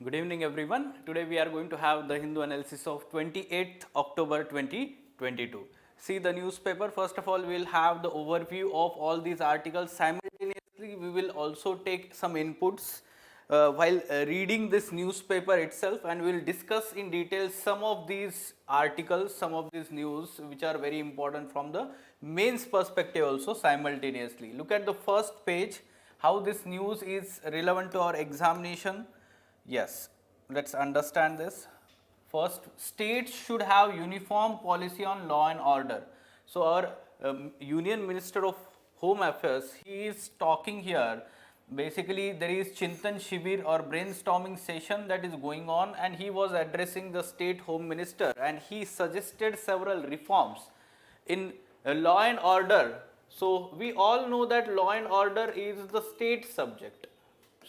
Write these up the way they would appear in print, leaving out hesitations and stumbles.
Good evening everyone. Today we are going to have the Hindu analysis of 28th October 2022. See the newspaper. First of all, we will have the overview of all these articles. Simultaneously, we will also take some inputs while reading this newspaper itself, and we will discuss in detail some of these articles, some of these news which are very important from the mains perspective also simultaneously. Look at the first page, how this news is relevant to our examination. Yes, let's understand this. First, states should have uniform policy on law and order. So, our Union Minister of Home Affairs, he is talking here. Basically, there is Chintan Shibir or brainstorming session that is going on, and he was addressing the state home minister, and he suggested several reforms in law and order. So, we all know that law and order is the state subject.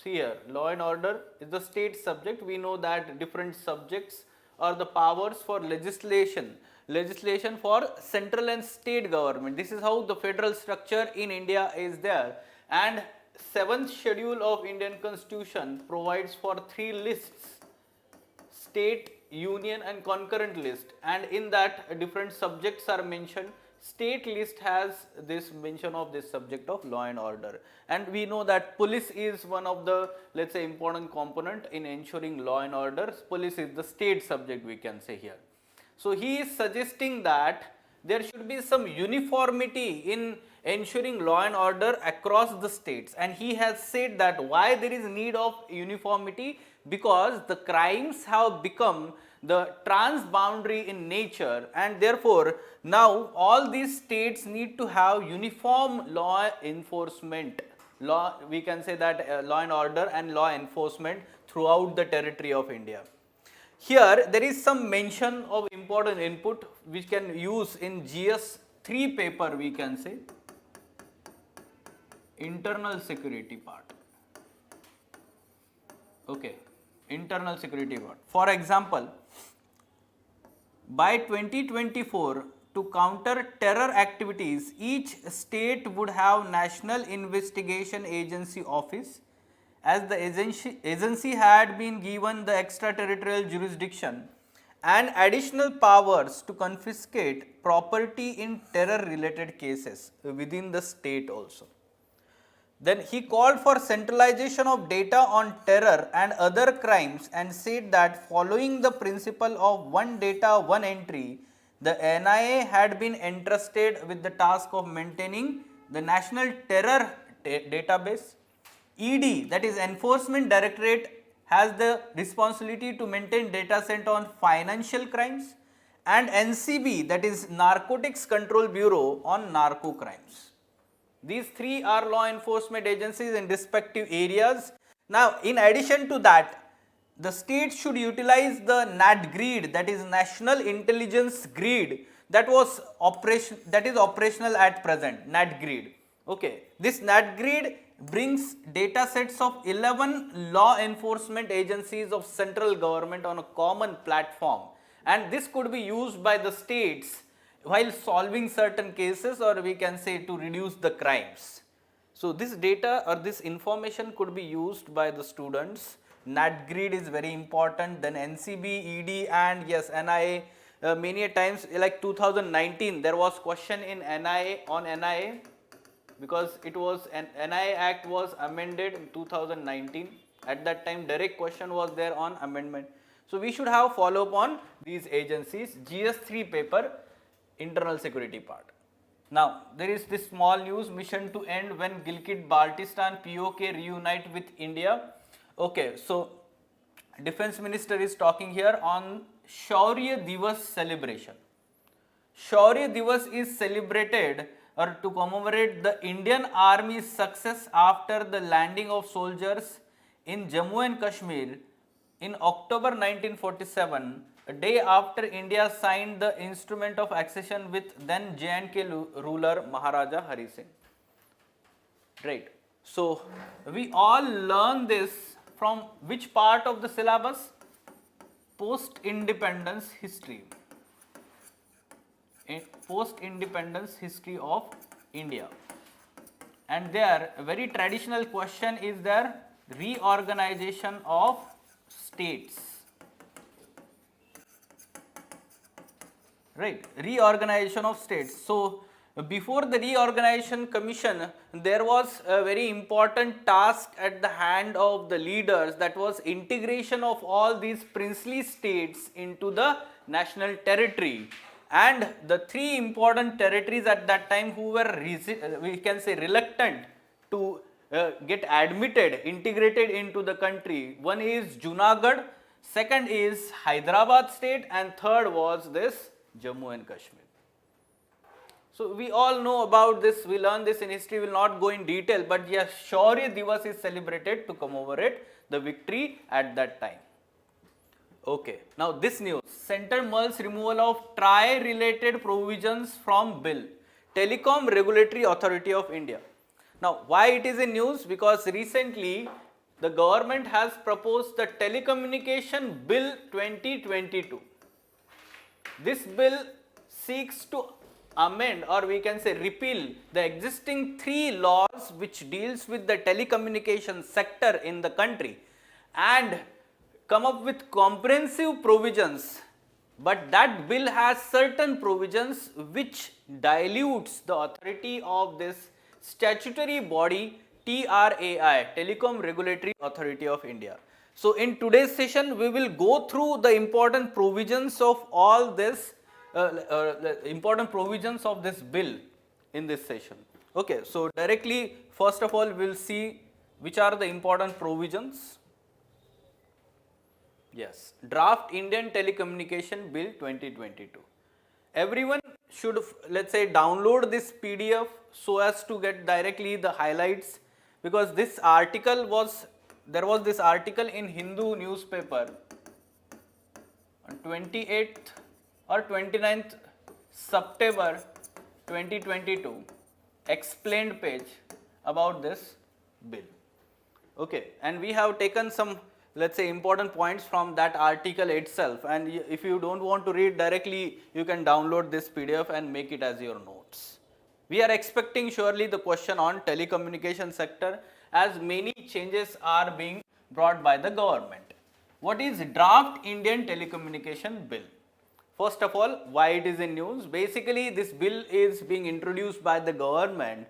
See here, law and order is the state subject. We know that different subjects are the powers for legislation for central and state government. This is how the federal structure in India is there, and 7th schedule of Indian Constitution provides for 3 lists: state, union and concurrent list, and in that different subjects are mentioned. State list has this mention of this subject of law and order, and we know that police is one of the, let's say, important component in ensuring law and order. Police is the state subject, we can say here. So he is suggesting that there should be some uniformity in ensuring law and order across the states, and he has said that why there is need of uniformity, because the crimes have become the transboundary in nature, and therefore now all these states need to have uniform law enforcement, we can say that law and order and law enforcement throughout the territory of India. Here there is some mention of important input which can use in GS 3 paper, we can say internal security part. Okay, internal security part. For example, by 2024, to counter terror activities, each state would have National Investigation Agency Office, as the agency had been given the extraterritorial jurisdiction and additional powers to confiscate property in terror related cases within the state also. Then he called for centralization of data on terror and other crimes, and said that following the principle of one data, one entry, the NIA had been entrusted with the task of maintaining the National Terror Database. ED, that is Enforcement Directorate, has the responsibility to maintain data set on financial crimes, and NCB, that is Narcotics Control Bureau, on narco crimes. These 3 are law enforcement agencies in respective areas. Now, in addition to that, the state should utilize the NAT grid, that is National Intelligence Grid, that is operational at present, NAT grid. Okay, this NAT grid brings data sets of 11 law enforcement agencies of central government on a common platform, and this could be used by the states while solving certain cases, or we can say to reduce the crimes. So this data or this information could be used by the students. NAT grid is very important, then NCB, ED and yes, NIA. Many a times, like 2019, there was question in NIA on NIA, because it was an NIA Act was amended in 2019. At that time, direct question was there on amendment. So we should have follow up on these agencies. GS 3 paper, internal security part. Now, there is this small news: mission to end when Gilit-Baltistan POK reunite with India. Okay, so Defense Minister is talking here on Shaurya Divas celebration. Shaurya Divas is celebrated or to commemorate the Indian Army's success after the landing of soldiers in Jammu and Kashmir in October 1947, a day after India signed the instrument of accession with then J&K ruler Maharaja Hari Singh. Right. So, we all learn this from which part of the syllabus? Post-independence history. Post-independence history of India. And there, a very traditional question is there: reorganization of states, right, reorganization of states. So before the reorganization commission, there was a very important task at the hand of the leaders, that was integration of all these princely states into the national territory. And the three important territories at that time who were we can say reluctant to get admitted, integrated into the country, one is Junagadh, second is Hyderabad state, and third was this Jammu and Kashmir. So we all know about this, we learn this in history, will not go in detail, but yes, Shaurya Divas is celebrated to commemorate the victory at that time. Okay, now this news, Center mulls removal of TRAI-related provisions from bill, Telecom Regulatory Authority of India. Now why it is in news? Because recently the government has proposed the Telecommunication Bill 2022. This bill seeks to amend, or we can say repeal, the existing three laws which deals with the telecommunication sector in the country and come up with comprehensive provisions. But that bill has certain provisions which dilutes the authority of this statutory body TRAI, Telecom Regulatory Authority of India. So in today's session we will go through the important provisions of all this important provisions of this bill in this session. Okay, so directly first of all we will see which are the important provisions. Yes, Draft Indian Telecommunication Bill 2022. Everyone should, let's say, download this PDF so as to get directly the highlights, because this article was, there was this article in Hindu newspaper on 28th or 29th September 2022, explained page about this bill. Okay, and we have taken some, let's say, important points from that article itself, and if you don't want to read directly, you can download this PDF and make it as your notes. We are expecting surely the question on telecommunication sector, as many changes are being brought by the government. What is Draft Indian Telecommunication Bill? First of all, why it is in news? Basically, this bill is being introduced by the government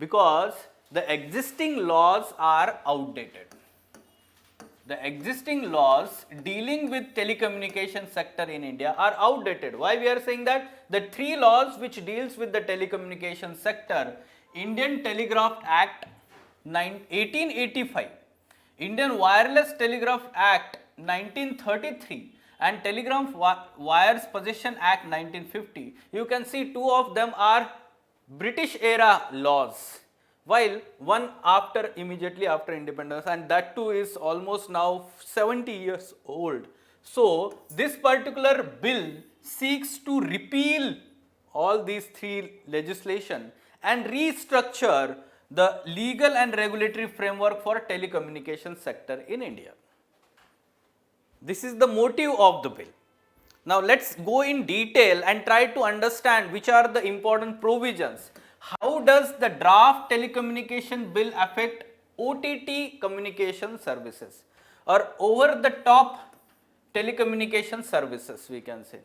because the existing laws are outdated. The existing laws dealing with telecommunication sector in India are outdated. Why we are saying that? The three laws which deals with the telecommunication sector, Indian Telegraph Act 1885, Indian Wireless Telegraph Act 1933, and Telegraph Wires Possession Act 1950. You can see two of them are British era laws, while one immediately after independence, and that too is almost now 70 years old. So this particular bill seeks to repeal all these three legislation and restructure the legal and regulatory framework for telecommunication sector in India. This is the motive of the bill. Now let's go in detail and try to understand which are the important provisions. How does the draft telecommunication bill affect OTT communication services, or over the top telecommunication services, we can say.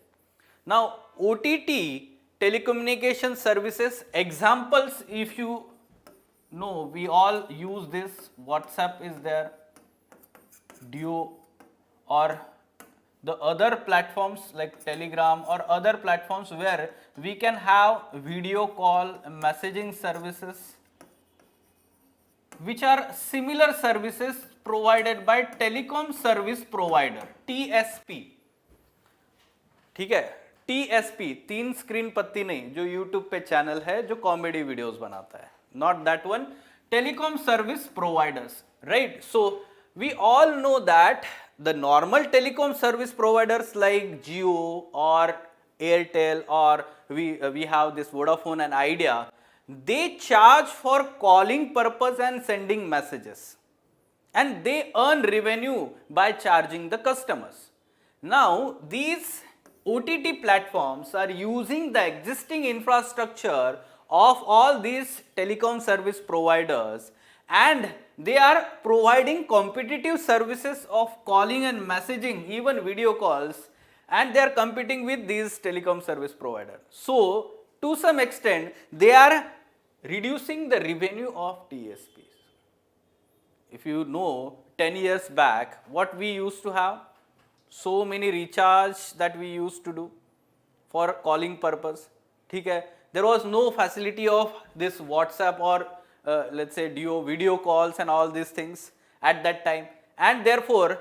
Now OTT telecommunication services examples, if you know, we all use this, WhatsApp is there, Duo, or the other platforms like Telegram or other platforms where we can have video call, messaging services, which are similar services provided by telecom service provider, TSP. ठीक है, TSP, तीन screen पत्ती नहीं, जो YouTube पे channel है जो comedy videos बनाता है, not that one, telecom service providers, right? So we all know that the normal telecom service providers like Jio or Airtel, or we have this Vodafone and Idea, they charge for calling purpose and sending messages, and they earn revenue by charging the customers. Now these OTT platforms are using the existing infrastructure of all these telecom service providers, and they are providing competitive services of calling and messaging, even video calls, and they are competing with these telecom service providers. So, to some extent, they are reducing the revenue of TSPs. If you know, 10 years back, what we used to have, so many recharge that we used to do for calling purpose. There was no facility of this WhatsApp or let's say video calls and all these things at that time, and therefore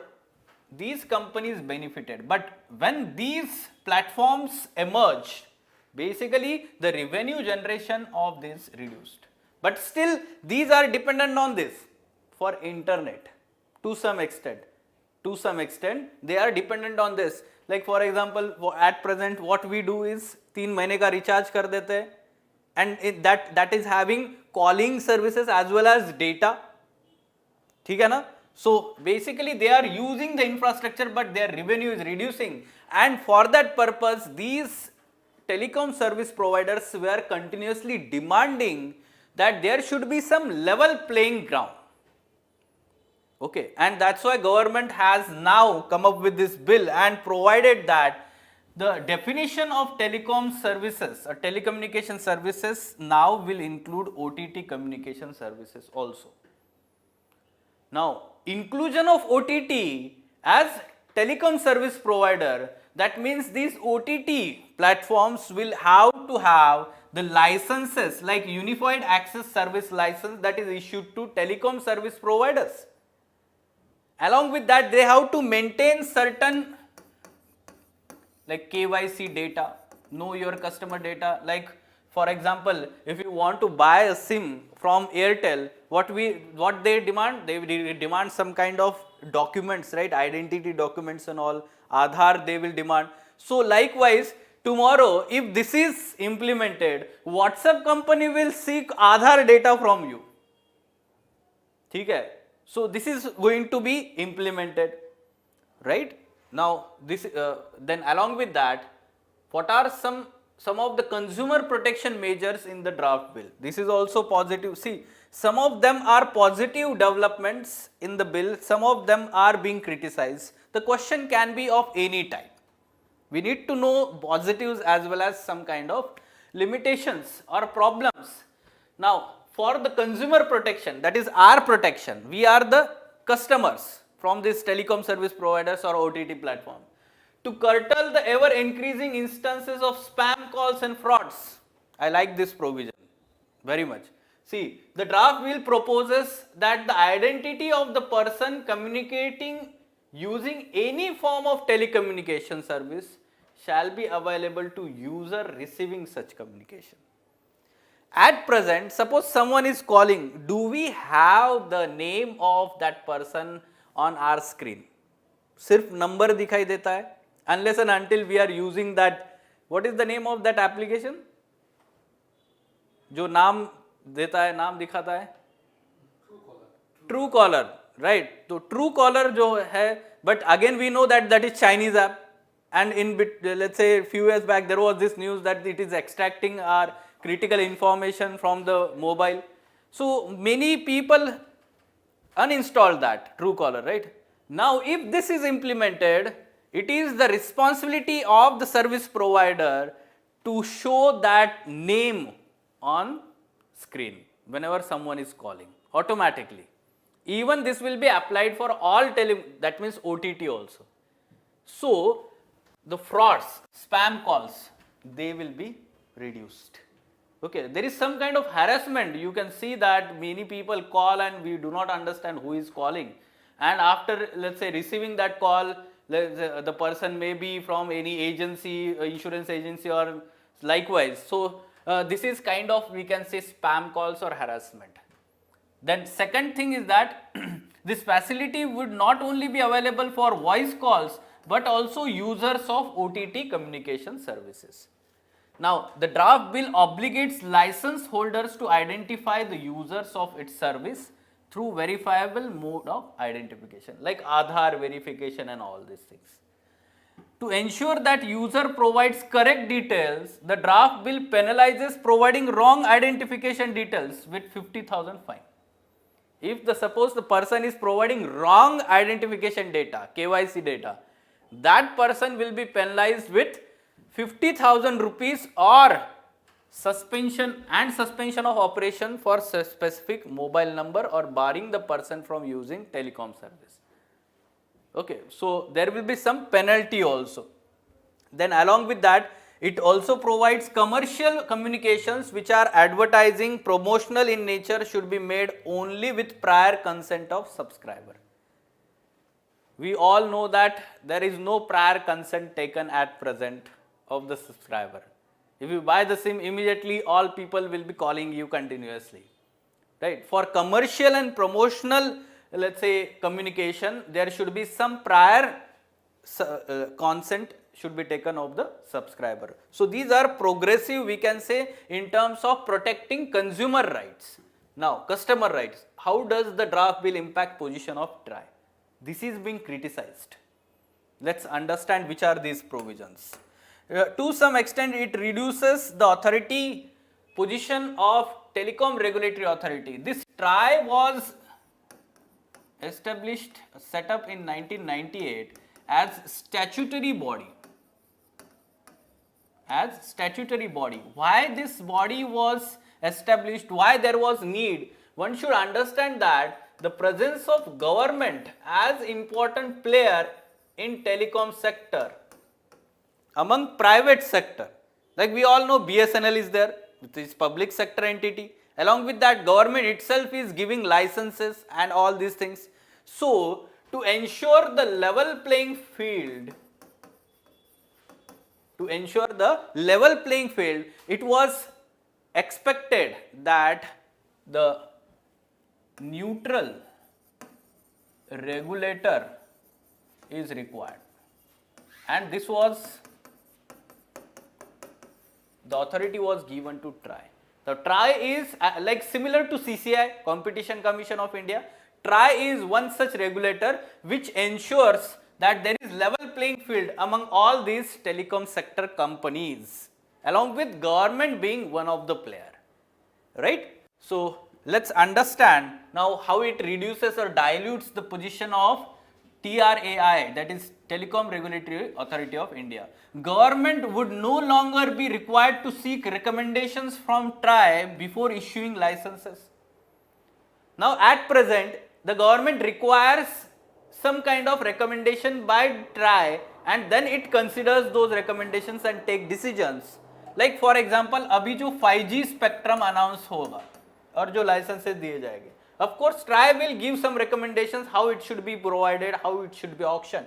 these companies benefited. But when these platforms emerged, basically the revenue generation of this reduced. But still these are dependent on this for internet to some extent. To some extent they are dependent on this. Like for example, at present what we do is 3 महीने का recharge कर देते हैं, and that is having calling services as well as data. ठीक है ना? So basically they are using the infrastructure, but their revenue is reducing, and for that purpose these telecom service providers were continuously demanding that there should be some level playing ground. Okay, and that's why government has now come up with this bill and provided that the definition of telecom services or telecommunication services now will include OTT communication services also. Now, inclusion of OTT as telecom service provider, that means these OTT platforms will have to have the licenses like Unified Access Service license that is issued to telecom service providers. Along with that, they have to maintain certain like KYC data, know your customer data. Like for example, if you want to buy a SIM from Airtel, what they demand? They demand some kind of documents, right? Identity documents and all. Aadhaar they will demand. So likewise, tomorrow if this is implemented, WhatsApp company will seek Aadhaar data from you. ठीक है? So this is going to be implemented, right? Now this then along with that, what are some of the consumer protection measures in the draft bill? This is also positive. See, some of them are positive developments in the bill, some of them are being criticized. The question can be of any type. We need to know positives as well as some kind of limitations or problems. Now, for the consumer protection, that is our protection, we are the customers from these telecom service providers or OTT platform. To curtail the ever increasing instances of spam calls and frauds, I like this provision very much. See, the draft bill proposes that the identity of the person communicating using any form of telecommunication service shall be available to user receiving such communication. At present, suppose someone is calling, do we have the name of that person on our screen? Sirf number दिखाई देता है, unless and until we are using that. What is the name of that application? जो नाम देता है, नाम दिखाता है? Truecaller, right? So Truecaller जो है, but again we know that that is Chinese app, and in let's say few years back there was this news that it is extracting our critical information from the mobile. So many people uninstall that Truecaller, right? Now if this is implemented, it is the responsibility of the service provider to show that name on screen whenever someone is calling automatically. Even this will be applied for all that means OTT also. So the frauds, spam calls, they will be reduced. Okay, there is some kind of harassment. You can see that many people call and we do not understand who is calling, and after let's say receiving that call, the person may be from any agency, insurance agency or likewise. So this is kind of, we can say, spam calls or harassment. Then second thing is that this facility would not only be available for voice calls but also users of OTT communication services. Now, the draft bill obligates license holders to identify the users of its service through verifiable mode of identification, like Aadhaar verification and all these things. To ensure that user provides correct details, the draft bill penalizes providing wrong identification details with 50,000 fine. If suppose the person is providing wrong identification data, KYC data, that person will be penalized with 50,000 rupees or suspension of operation for specific mobile number or barring the person from using telecom service. Okay, so there will be some penalty also. Then along with that, it also provides commercial communications which are advertising, promotional in nature should be made only with prior consent of subscriber. We all know that there is no prior consent taken at present of the subscriber. If you buy the SIM, immediately all people will be calling you continuously, right? For commercial and promotional, let's say, communication, there should be some prior consent should be taken of the subscriber. So these are progressive, we can say, in terms of protecting consumer rights. Now, customer rights. How does the draft bill impact position of TRAI? This is being criticized. Let's understand which are these provisions. To some extent, it reduces the authority position of Telecom Regulatory Authority. This TRAI was established, set up in 1998 as statutory body. Why this body was established, why there was need? One should understand that the presence of government as important player in telecom sector among private sector, like we all know BSNL is there, which is public sector entity. Along with that, government itself is giving licenses and all these things. So to ensure the level playing field, it was expected that the neutral regulator is required, and this was, the authority was given to TRAI. The TRAI is like similar to CCI, Competition Commission of India. TRAI is one such regulator which ensures that there is level playing field among all these telecom sector companies, along with government being one of the player, right? So let's understand now how it reduces or dilutes the position of TRAI, that is Telecom Regulatory Authority of India. Government would no longer be required to seek recommendations from TRAI before issuing licenses. Now at present, the government requires some kind of recommendation by TRAI, and then it considers those recommendations and take decisions. Like for example, अभी जो 5G spectrum announce होगा और जो licenses दिए जाएंगे, of course TRAI will give some recommendations how it should be provided, how it should be auctioned.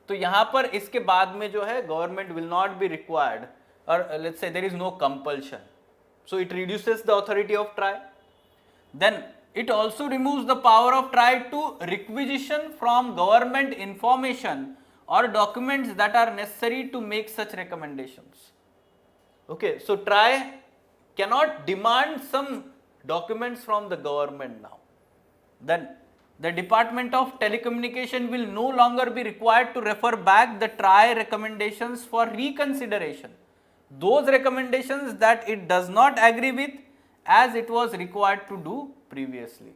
तो यहाँ पर इसके बाद में जो है government will not be required, or let's say there is no compulsion. So it reduces the authority of TRAI. Then it also removes the power of TRAI to requisition from government information or documents that are necessary to make such recommendations. Okay, so TRAI cannot demand some documents from the government now. Then the Department of Telecommunication will no longer be required to refer back the TRAI recommendations for reconsideration. Those recommendations that it does not agree with, as it was required to do previously.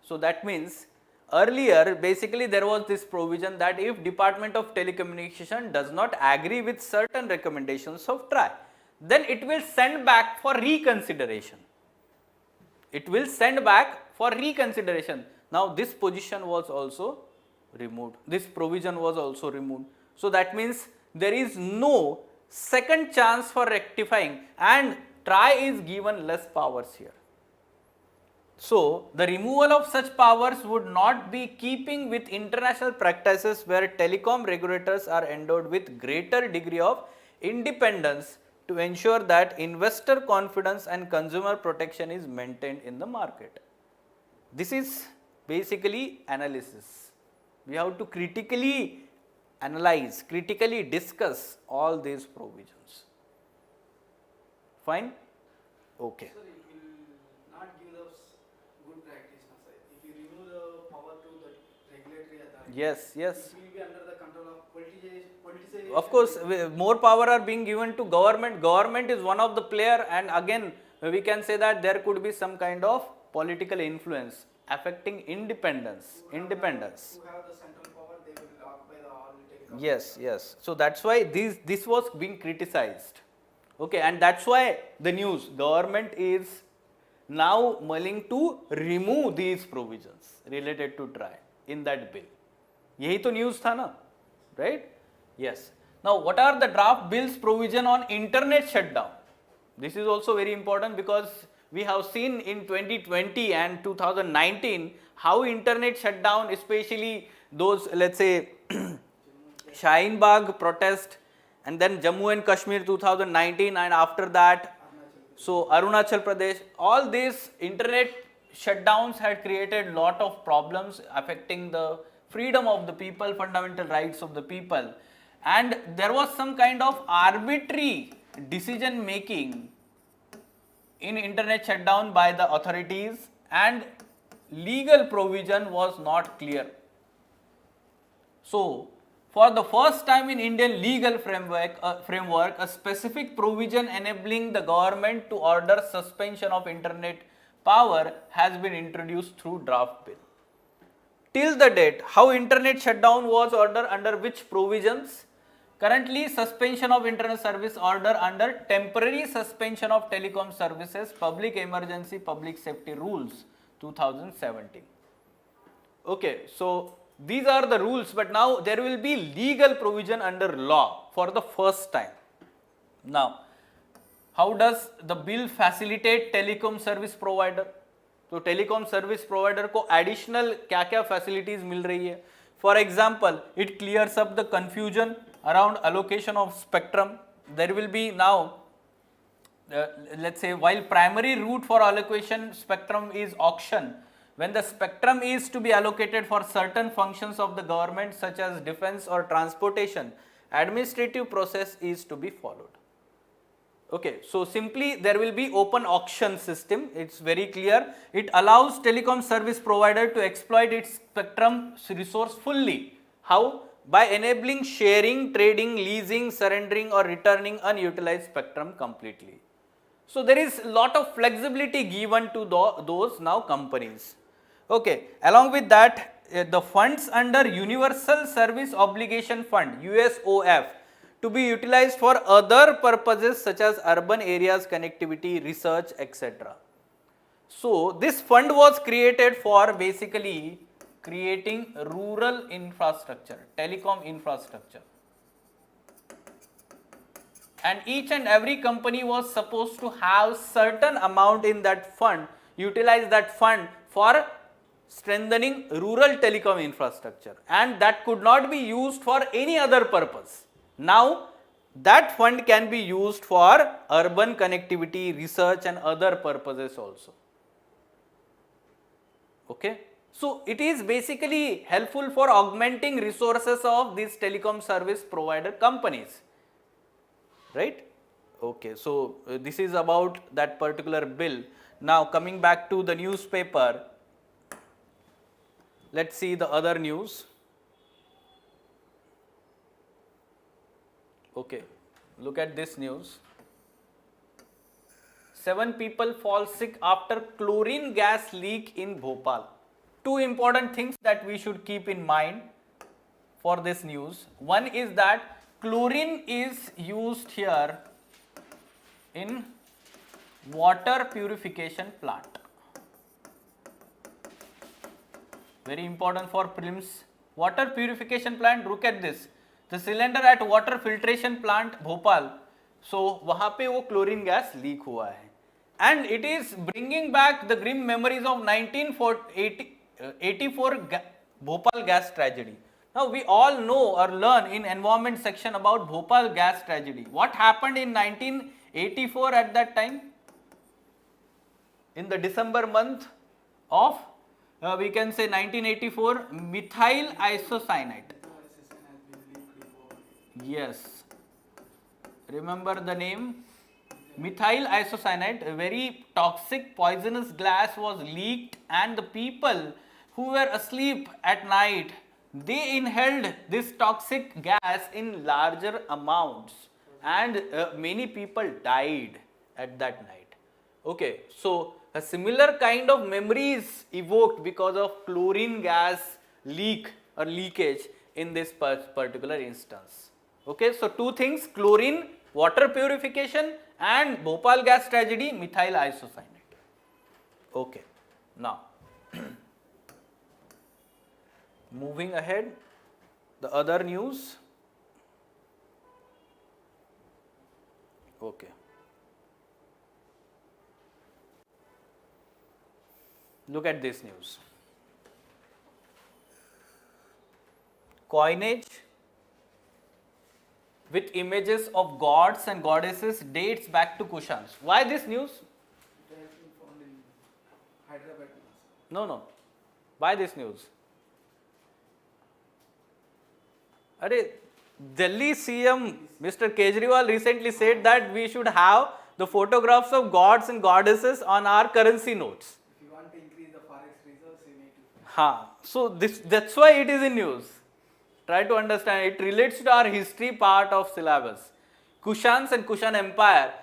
So that means earlier basically there was this provision that if Department of Telecommunication does not agree with certain recommendations of TRAI, then it will send back for reconsideration. Now this position was also removed. This provision was also removed. So that means there is no second chance for rectifying, and TRAI is given less powers here. So the removal of such powers would not be keeping with international practices where telecom regulators are endowed with greater degree of independence to ensure that investor confidence and consumer protection is maintained in the market. This is basically analysis. We have to critically analyze, critically discuss all these provisions. Fine? Okay. Sir, it will not give us good practice, sir. If you remove the power to the regulatory authority, Yes. it will be under the control of politicization. Of course, more power are being given to government. Government is one of the player, and again we can say that there could be some kind of political influence affecting independence. Who have the central power, they will occupy the all territory. Yes. So that's why this was being criticized. Okay, and that's why the news government is now mulling to remove these provisions related to TRAI in that bill. यही तो news था ना, right? Yes. Now, what are the draft bill's provision on internet shutdown? This is also very important because we have seen in 2020 and 2019 how internet shutdown, especially those, let's say, Shaheen Bagh protest, and then Jammu and Kashmir 2019, and after that, so Arunachal Pradesh, all these internet shutdowns had created lot of problems affecting the freedom of the people, fundamental rights of the people, and there was some kind of arbitrary decision making in internet shutdown by the authorities, and legal provision was not clear. So, for the first time in Indian legal framework, a specific provision enabling the government to order suspension of internet power has been introduced through draft bill. Till the date, how internet shutdown was ordered under which provisions? Currently, suspension of internet service order under temporary suspension of telecom services, public emergency, public safety rules, 2017. Okay, so these are the rules, but now there will be legal provision under law for the first time. Now, how does the bill facilitate telecom service provider? तो telecom service provider को additional क्या facilities मिल रही है? For example, it clears up the confusion around allocation of spectrum. There will be now, let's say, while primary route for allocation spectrum is auction, when the spectrum is to be allocated for certain functions of the government such as defense or transportation, administrative process is to be followed. Okay, so simply there will be open auction system, it's very clear. It allows telecom service provider to exploit its spectrum resource fully. How? By enabling sharing, trading, leasing, surrendering or returning unutilized spectrum completely. So there is lot of flexibility given to those now companies. Okay, along with that, the funds under Universal Service Obligation Fund, USOF, to be utilized for other purposes such as urban areas, connectivity, research, etc. So this fund was created for basically creating rural infrastructure, telecom infrastructure. And each and every company was supposed to have certain amount in that fund, utilize that fund for strengthening rural telecom infrastructure, and that could not be used for any other purpose. Now that fund can be used for urban connectivity, research and other purposes also. Okay. So it is basically helpful for augmenting resources of these telecom service provider companies. Right? Okay, so this is about that particular bill. Now coming back to the newspaper, let's see the other news. Okay, look at this news. 7 people fall sick after chlorine gas leak in Bhopal. Two important things that we should keep in mind for this news. One is that chlorine is used here in water purification plant. Very important for prelims. Water purification plant, look at this. The cylinder at water filtration plant Bhopal. So वहाँ पे वो chlorine gas leak हुआ है. And it is bringing back the grim memories of 1984 Bhopal gas tragedy. Now we all know or learn in environment section about Bhopal gas tragedy. What happened in 1984 at that time? In the December month of, we can say 1984, methyl isocyanate. Yes. Remember the name? Methyl isocyanate, a very toxic poisonous gas was leaked, and the people who were asleep at night, they inhaled this toxic gas in larger amounts, and many people died at that night. Okay, so a similar kind of memory is evoked because of chlorine gas leak or leakage in this particular instance. Okay, so two things: chlorine, water purification, and Bhopal gas tragedy, methyl isocyanate. Okay, now moving ahead, the other news. Okay. Look at this news. Coinage with images of gods and goddesses dates back to Kushans. Why this news? It has been found in Hyderabad. No. Why this news? Delhi CM Mr. Kejriwal recently said that we should have the photographs of gods and goddesses on our currency notes. If you want to increase the forex reserves, you need to. So that's why it is in news. Try to understand. It relates to our history part of syllabus. Kushans and Kushan Empire.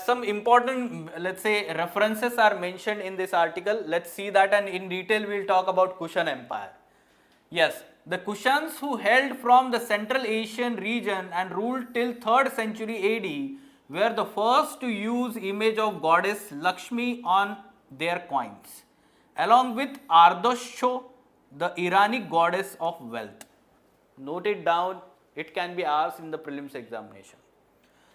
Some important, let's say, references are mentioned in this article. Let's see that, and in detail we'll talk about Kushan Empire. Yes, the Kushans, who hailed from the Central Asian region and ruled till 3rd century AD, were the first to use image of goddess Lakshmi on their coins, along with Ardosho, the Iranic goddess of wealth. Note it down, it can be asked in the prelims examination.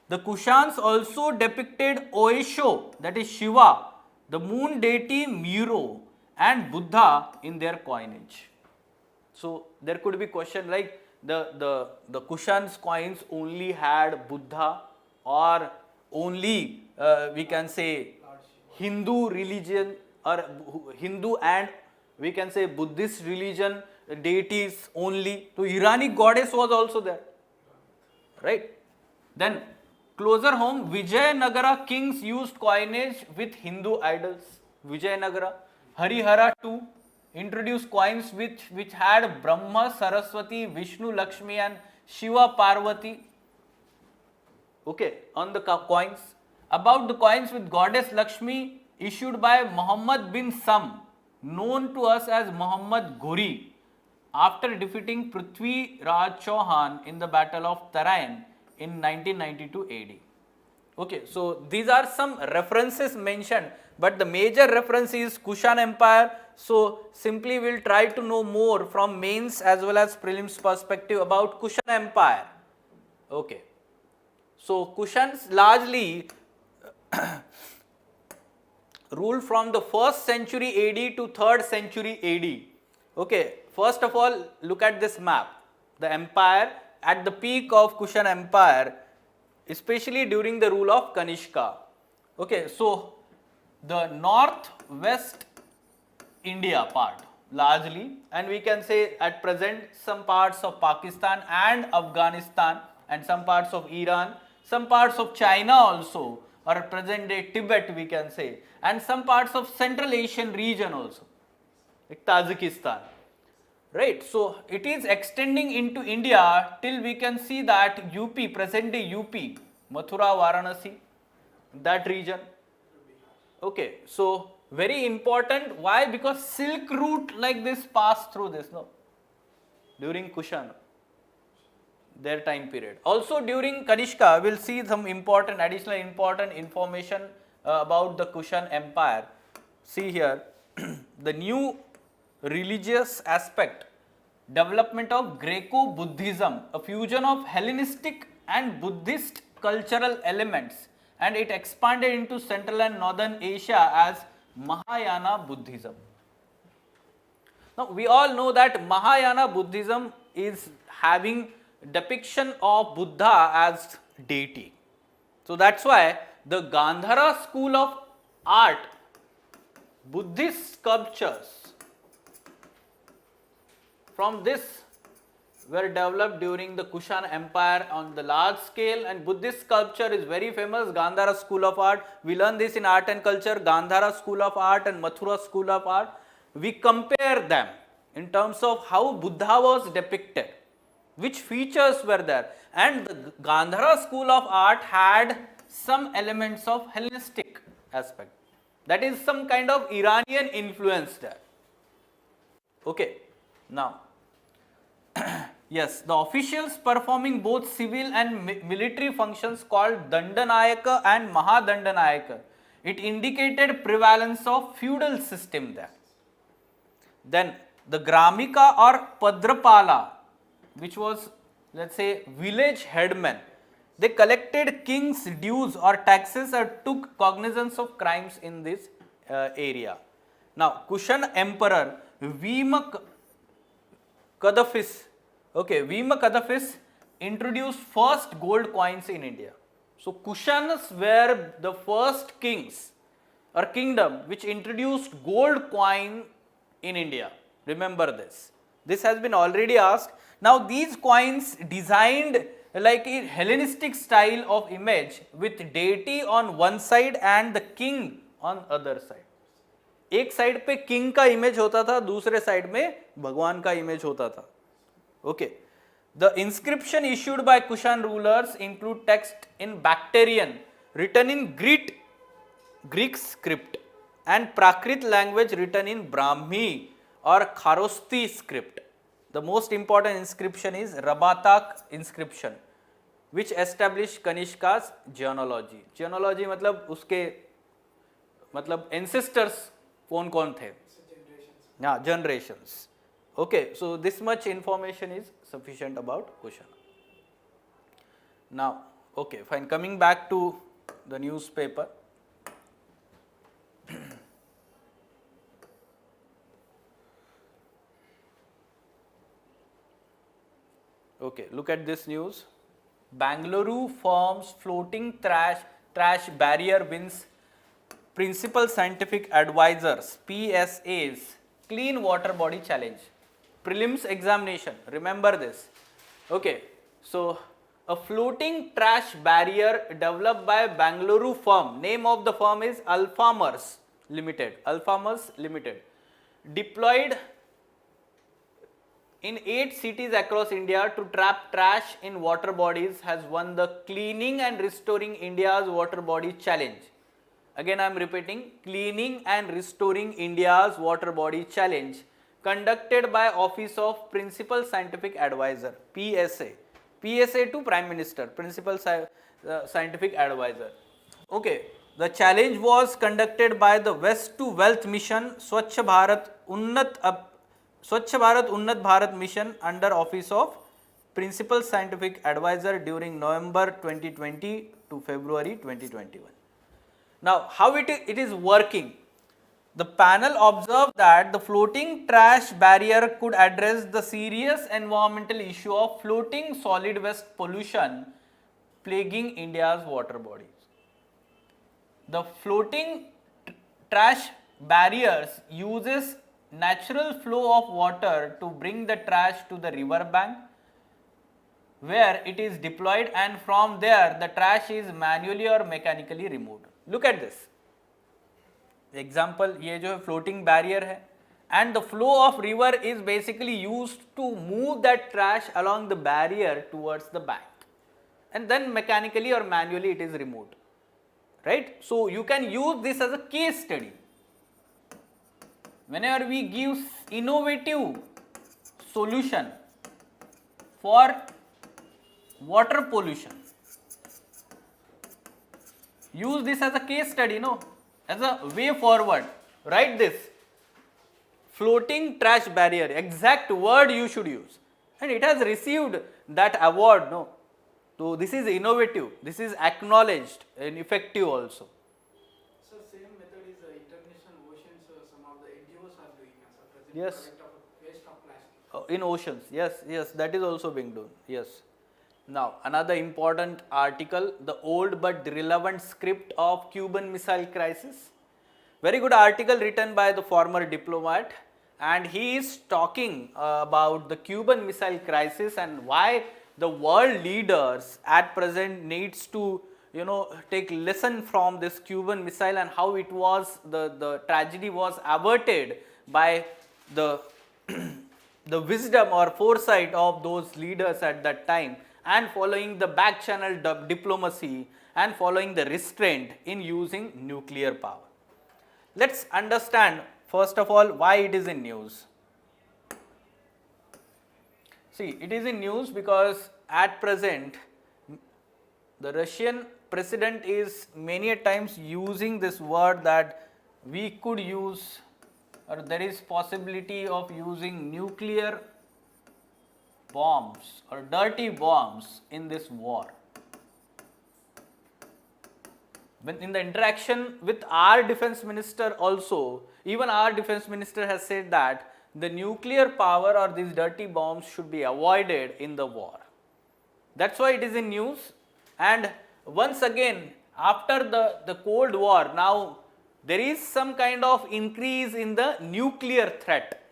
The Kushans also depicted Oesho, that is Shiva, the moon deity Miro, and Buddha in their coinage. So there could be question like the Kushans coins only had Buddha, or only we can say Hindu religion, or Hindu and we can say Buddhist religion deities only. So Iranic goddess was also there, right? Then closer home, Vijayanagara kings used coinage with Hindu idols. Vijayanagara, Harihara too introduced coins which had Brahma, Saraswati, Vishnu, Lakshmi and Shiva, Parvati. Okay, on the coins. About the coins with goddess Lakshmi issued by Muhammad bin Sam, known to us as Muhammad Ghori, after defeating Prithvi Raj Chauhan in the Battle of Tarain in 1992 AD. Okay, so these are some references mentioned, but the major reference is Kushan Empire. So simply we'll try to know more from mains as well as prelims perspective about Kushan Empire. Okay, so Kushans largely ruled from the 1st century AD to 3rd century AD. Okay, first of all, look at this map. The empire at the peak of Kushan Empire, especially during the rule of Kanishka. Okay, so the northwest India part largely, and we can say at present some parts of Pakistan and Afghanistan, and some parts of Iran, some parts of China also, or present day Tibet we can say, and some parts of Central Asian region also, like Tajikistan. Right, so it is extending into India till we can see that UP, present day UP, Mathura, Varanasi, that region. Okay, so very important. Why? Because silk route like this passed through this, no? During Kushan, their time period. Also during Kanishka, we'll see some important, additional important information about the Kushan Empire. See here, the new religious aspect, development of Greco-Buddhism, a fusion of Hellenistic and Buddhist cultural elements, and it expanded into Central and Northern Asia as Mahayana Buddhism. Now we all know that Mahayana Buddhism is having depiction of Buddha as deity. So that's why the Gandhara school of art, Buddhist sculptures from this were developed during the Kushan Empire on the large scale, and Buddhist sculpture is very famous. Gandhara school of art, we learn this in art and culture. Gandhara school of art and Mathura school of art, we compare them in terms of how Buddha was depicted, which features were there, and the Gandhara school of art had some elements of Hellenistic aspect. That is some kind of Iranian influence there. Okay, now yes, the officials performing both civil and military functions called Dandanayaka and Mahadandanayaka. It indicated prevalence of feudal system there. Then the Gramika or Padrapala, which was, let's say, village headmen, they collected king's dues or taxes or took cognizance of crimes in this area. Now, Kushan Emperor Vima Kadafis introduced first gold coins in India. So, Kushans were the first kings or kingdom which introduced gold coin in India. Remember this. This has been already asked. Now, these coins designed like a Hellenistic style of image with deity on one side and the king on other side. एक side पे king का image होता था, दूसरे side में भगवान का image होता था. Okay. The inscription issued by Kushan rulers include text in Bactrian written in Greek script and Prakrit language written in Brahmi or Kharosti script. The most important inscription is Rabatak inscription, which established Kanishka's genealogy. Genealogy मतलब उसके मतलब ancestors कौन कौन थे? Yeah, generations. Okay, so this much information is sufficient about Kushan. Now, okay, fine. Coming back to the newspaper. Okay, look at this news. Bengaluru forms floating trash barrier wins Principal Scientific Advisors PSA'S Clean Water Body Challenge. Prelims examination, remember this. Okay, so a floating trash barrier developed by Bengaluru firm, name of the firm is Alphamers Limited, deployed in 8 cities across India to trap trash in water bodies, has won the Cleaning and Restoring India's Water Body Challenge. Again I am repeating, Cleaning and Restoring India's Water Body Challenge, conducted by Office of Principal Scientific Advisor, PSA to Prime Minister, Principal Scientific Advisor. Okay, the challenge was conducted by the West to Wealth Mission, Swachh Bharat Unnat Bharat Mission under Office of Principal Scientific Advisor during November 2020 to February 2021. Now, how it is working? The panel observed that the floating trash barrier could address the serious environmental issue of floating solid waste pollution plaguing India's water bodies. The floating trash barriers uses natural flow of water to bring the trash to the river bank where it is deployed, and from there the trash is manually or mechanically removed. Look at this. Example, ये जो है floating barrier है, and the flow of river is basically used to move that trash along the barrier towards the bank, and then mechanically or manually it is removed, right? So you can use this as a case study. Whenever we give innovative solution for water pollution, use this as a case study, no? As a way forward. Write this. Floating trash barrier, exact word you should use. And it has received that award, no? So this is innovative, this is acknowledged and effective also. So same method is international oceans, some of the NGOs are doing as a present Yes. product of waste of plastic. In oceans, yes, that is also being done, yes. Now, another important article, the old but relevant script of Cuban Missile Crisis. Very good article written by the former diplomat, and he is talking about the Cuban Missile Crisis and why the world leaders at present needs to, take lesson from this Cuban Missile and how it was, the tragedy was averted by the the wisdom or foresight of those leaders at that time, and following the back channel diplomacy and following the restraint in using nuclear power. Let's understand first of all why it is in news. See, it is in news because at present the Russian president is many a times using this word that we could use, or there is possibility of using nuclear bombs or dirty bombs in this war. When in the interaction with our defense minister also, even our defense minister has said that the nuclear power or these dirty bombs should be avoided in the war. That's why it is in news. And once again, after the Cold War, now there is some kind of increase in the nuclear threat.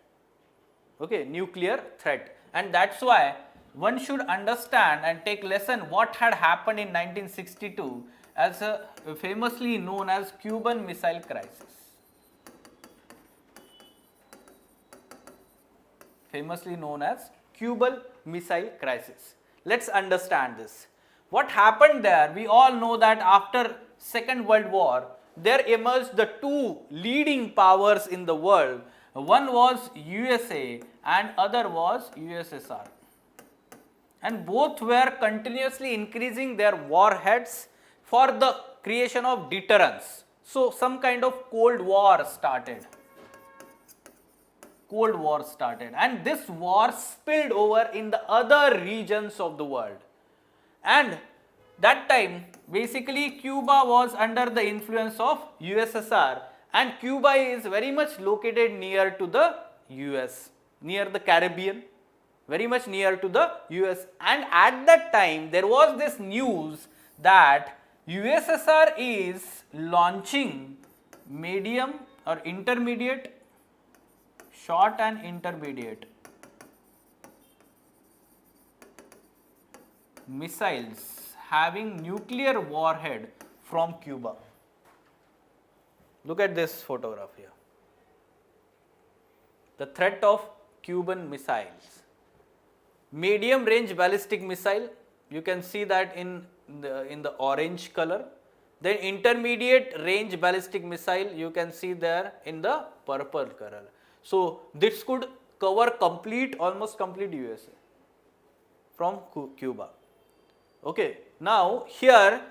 Okay, nuclear threat. And that's why one should understand and take lesson what had happened in 1962 as a famously known as Cuban Missile Crisis. Famously known as Cuban Missile Crisis. Let's understand this. What happened there? We all know that after Second World War, there emerged the two leading powers in the world. One was USA and other was USSR. And both were continuously increasing their warheads for the creation of deterrence. So some kind of Cold War started. Cold War started, and this war spilled over in the other regions of the world. And that time basically Cuba was under the influence of USSR, and Cuba is very much located near to the US, near the Caribbean, very much near to the US. And at that time there was this news that USSR is launching medium or intermediate, short and intermediate missiles having nuclear warhead from Cuba. Look at this photograph here. The threat of Cuban missiles. Medium range ballistic missile, you can see that in the orange color. Then intermediate range ballistic missile, you can see there in the purple color. So this could cover almost complete USA from Cuba. Okay, now here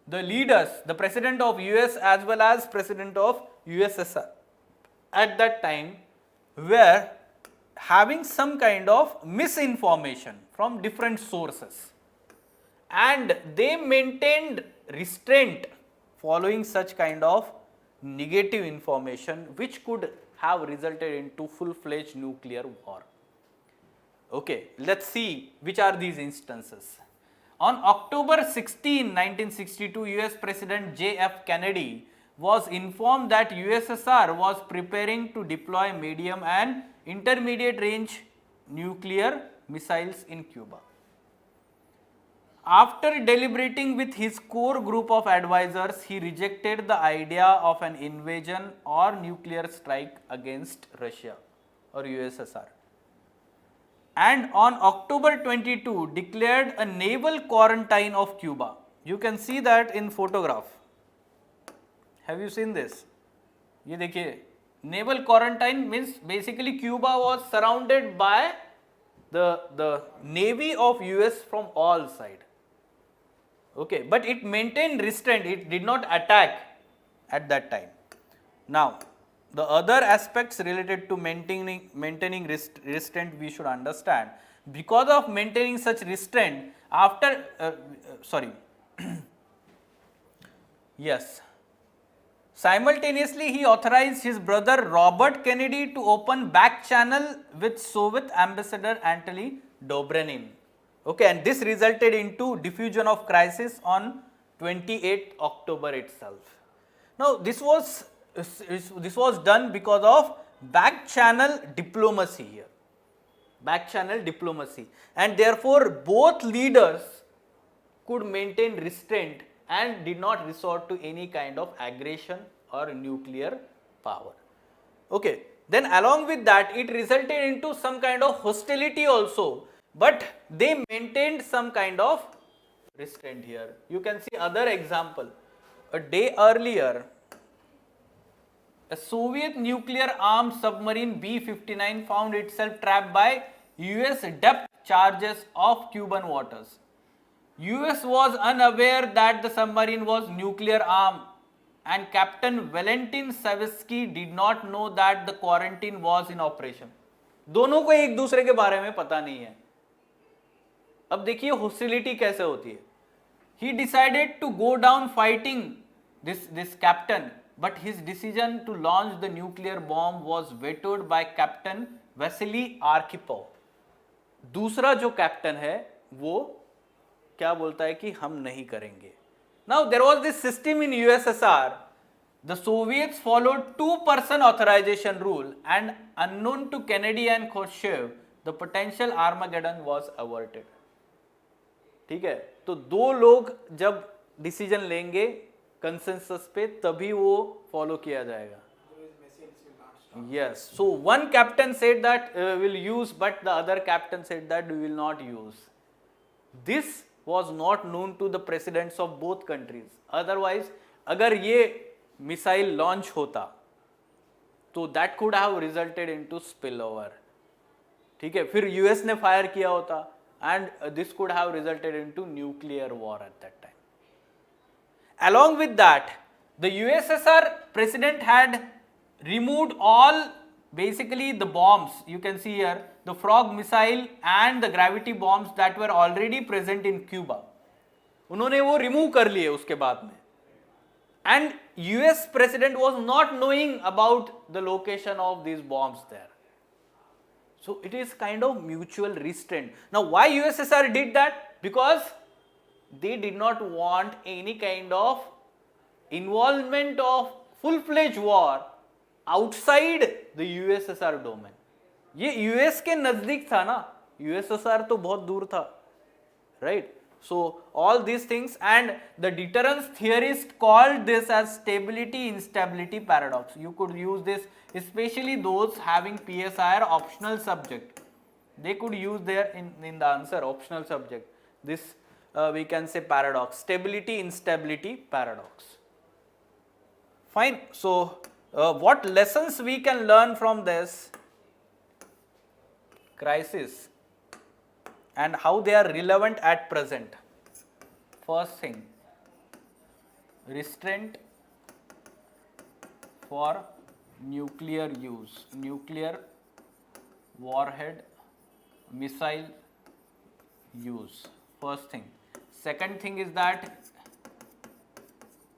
the leaders, the president of US as well as president of USSR at that time were having some kind of misinformation from different sources, and they maintained restraint following such kind of negative information which could have resulted into full-fledged nuclear war. Okay, let's see which are these instances. On October 16, 1962, US President J.F. Kennedy was informed that USSR was preparing to deploy medium and intermediate range nuclear missiles in Cuba. After deliberating with his core group of advisors, he rejected the idea of an invasion or nuclear strike against Russia or USSR. And on October 22, declared a naval quarantine of Cuba. You can see that in photograph. Have you seen this? ये देखिए, naval quarantine means basically Cuba was surrounded by the navy of US from all sides. Okay, but it maintained restraint, it did not attack at that time. Now, the other aspects related to maintaining restraint we should understand. Because of maintaining such restraint, after, yes, simultaneously he authorized his brother Robert Kennedy to open back channel with Soviet ambassador Anatoly Dobrynin. Okay, and this resulted into diffusion of crisis on 28 October itself. Now, this was done because of back channel diplomacy here, back channel diplomacy, and therefore both leaders could maintain restraint and did not resort to any kind of aggression or nuclear power. Okay, then along with that it resulted into some kind of hostility also, but they maintained some kind of restraint here. You can see other example. A day earlier, a Soviet nuclear armed submarine B-59 found itself trapped by US depth charges of Cuban waters. US was unaware that the submarine was nuclear armed, and Captain Valentin Savitsky did not know that the quarantine was in operation. दोनों को एक दूसरे के बारे में पता नहीं है. अब देखिए हॉस्टिलिटी कैसे होती है. He decided to go down fighting this captain, but his decision to launch the nuclear bomb was vetoed by Captain Vasily Arkhipov. दूसरा जो कैप्टन है वो क्या बोलता है कि हम नहीं करेंगे. Now there was this system in USSR. The Soviets followed two-person authorization rule, and unknown to Kennedy and Khrushchev, the potential Armageddon was averted. ठीक है, तो दो लोग जब डिसीजन लेंगे कंसेंसस पे तभी वो फॉलो किया जाएगा. Yes, so one captain said that we'll use, but the other captain said that we will not use. This was not known to the presidents of both countries. Otherwise, अगर ये missile launch होता तो that could have resulted into spill over. ठीक है, फिर US ने fire किया होता and this could have resulted into nuclear war at that time. Along with that, the USSR president had removed all basically the bombs. You can see here the frog missile and the gravity bombs that were already present in Cuba. उन्होंने वो remove कर लिए उसके बाद में. And US president was not knowing about the location of these bombs there. So it is kind of mutual restraint. Now why USSR did that? Because they did not want any kind of involvement of full-fledged war outside the USSR domain. ये US के नजदीक था ना, USSR तो बहुत दूर था, right? So all these things, and the deterrence theorists called this as stability instability paradox. You could use this, especially those having PSI or optional subject. They could use there in the answer optional subject. This we can say paradox, stability instability paradox. Fine. So what lessons we can learn from this crisis and how they are relevant at present? First thing, restraint for nuclear use, nuclear warhead missile use. First thing. Second thing is that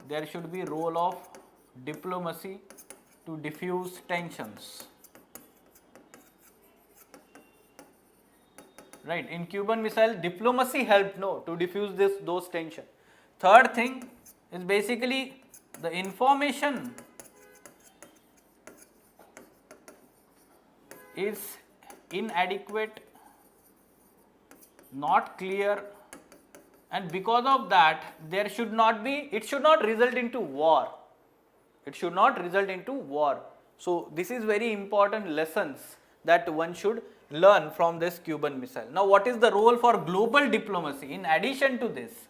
there should be role of diplomacy to diffuse tensions. Right, in Cuban Missile, diplomacy helped to diffuse those tension. Third thing is basically the information is inadequate, not clear, and because of that it should not result into war. It should not result into war. So this is very important lessons that one should learn from this Cuban Missile. Now what is the role for global diplomacy? In addition to this,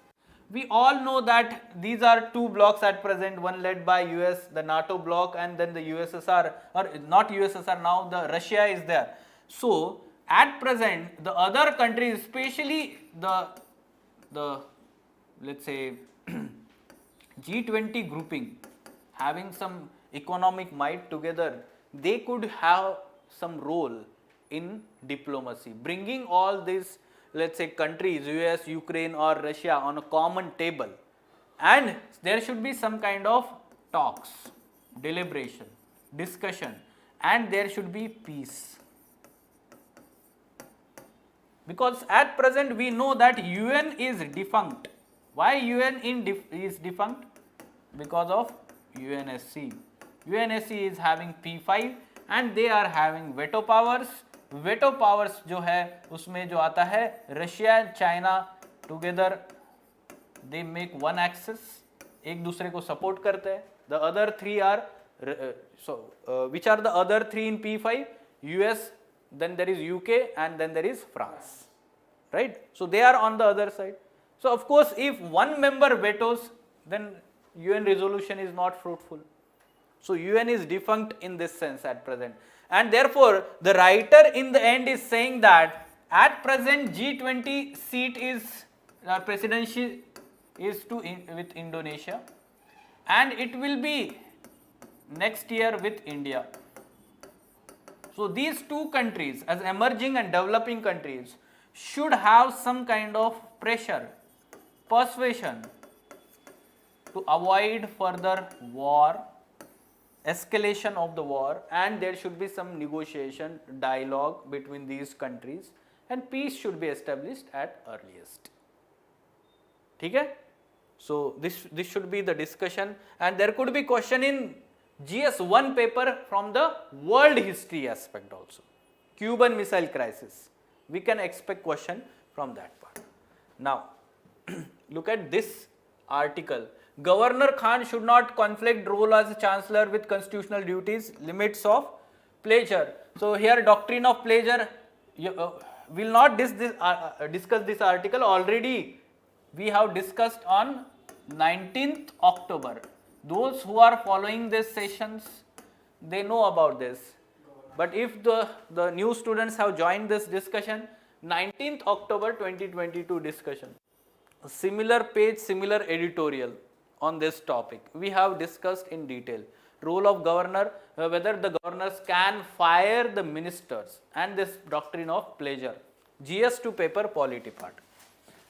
we all know that these are two blocks at present, one led by US, the NATO bloc, and then the USSR, or not USSR now, the Russia is there. So at present the other countries, especially the let's say G20 grouping, having some economic might together, they could have some role in diplomacy, bringing all these, let's say, countries, US, Ukraine or Russia, on a common table, and there should be some kind of talks, deliberation, discussion, and there should be peace. Because at present we know that UN is defunct. Why UN is defunct? Because of UNSC. UNSC is having P5 and they are having veto powers. Veto powers जो है उसमें जो आता है Russia and China together they make one axis, एक दूसरे को support करते हैं. The other three are which are the other three in P5? US, then there is UK, and then there is France, right? So they are on the other side. So of course if one member vetoes, then UN resolution is not fruitful. So UN is defunct in this sense at present, and therefore the writer in the end is saying that at present G20 seat is presidency is with Indonesia, and it will be next year with India. So these two countries as emerging and developing countries should have some kind of pressure, persuasion to avoid further war, escalation of the war, and there should be some negotiation, dialogue between these countries, and peace should be established at earliest. Okay? So this should be the discussion, and there could be question in GS1 paper from the world history aspect also. Cuban Missile Crisis, we can expect question from that part. Now look at this article. Governor Khan should not conflict role as chancellor with constitutional duties, limits of pleasure. So here doctrine of pleasure, will not discuss this article. Already we have discussed on 19th October. Those who are following these sessions, they know about this. But if the new students have joined this discussion, 19th October 2022 discussion, similar page, similar editorial on this topic. We have discussed in detail role of governor, whether the governors can fire the ministers, and this doctrine of pleasure. GS2 paper polity part.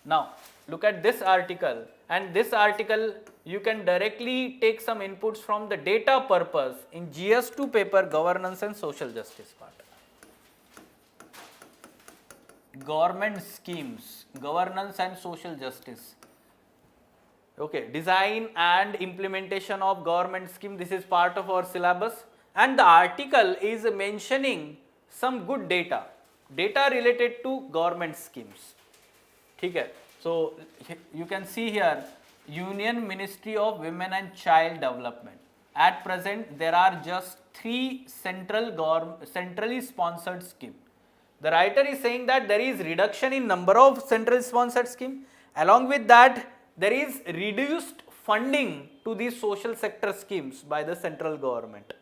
Now look at this article, and this article you can directly take some inputs from the data purpose in GS2 paper governance and social justice part. Government schemes, governance and social justice. Okay, design and implementation of government scheme, this is part of our syllabus, and the article is mentioning some good data related to government schemes. Okay, so you can see here Union Ministry of Women and Child Development. At present there are just 3 centrally sponsored schemes. The writer is saying that there is reduction in number of centrally sponsored schemes. Along with that, there is reduced funding to these social sector schemes by the central government.